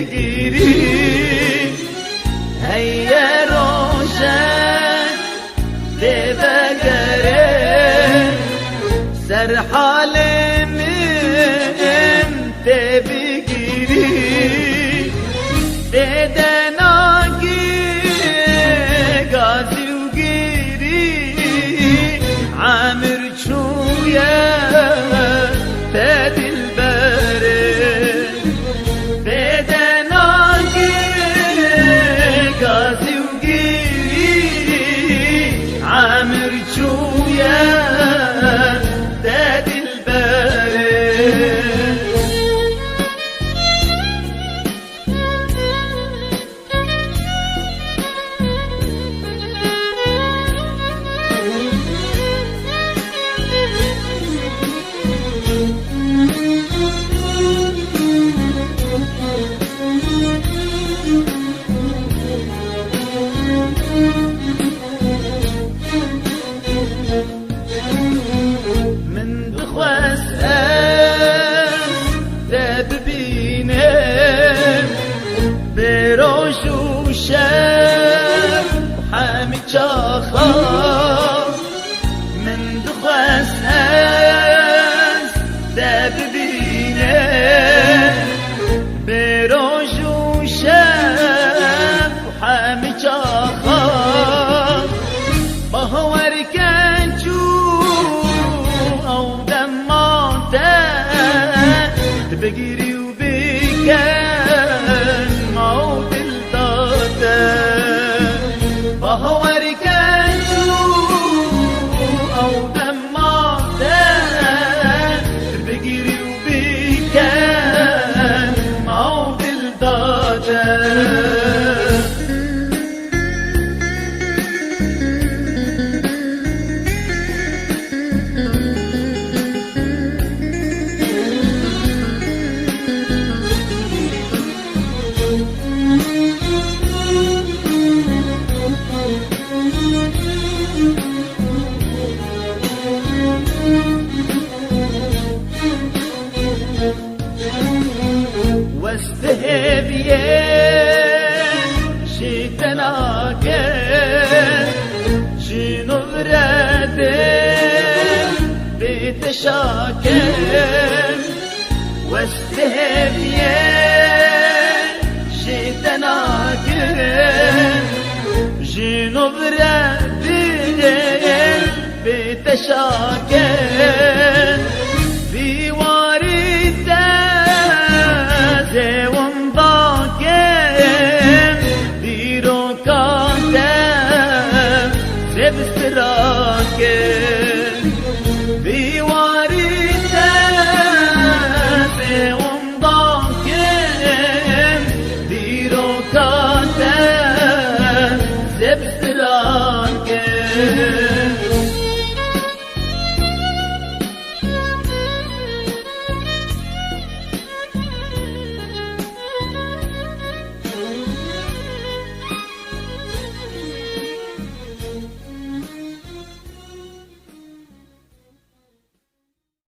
بگیری هی روشن ده بگره سر حال من ده بگیری ده دناگی گازی و گیری عامر چویه ده دلبره ده دناگی گازی و گیری عامر چویه ده دلبره من بخواست ده ببینم بروش و شب همه چاخا من بخواست ده ببینم بروش و شب همه چاخا باور کن جو او دماته بگیری و بکن ما دل داده باور کن جو او دماته بگیری و بکن ما دل داده واستهب شيتناك شنو برادم بتشاكل واستهب شيتناك شنو برادم بتشاكل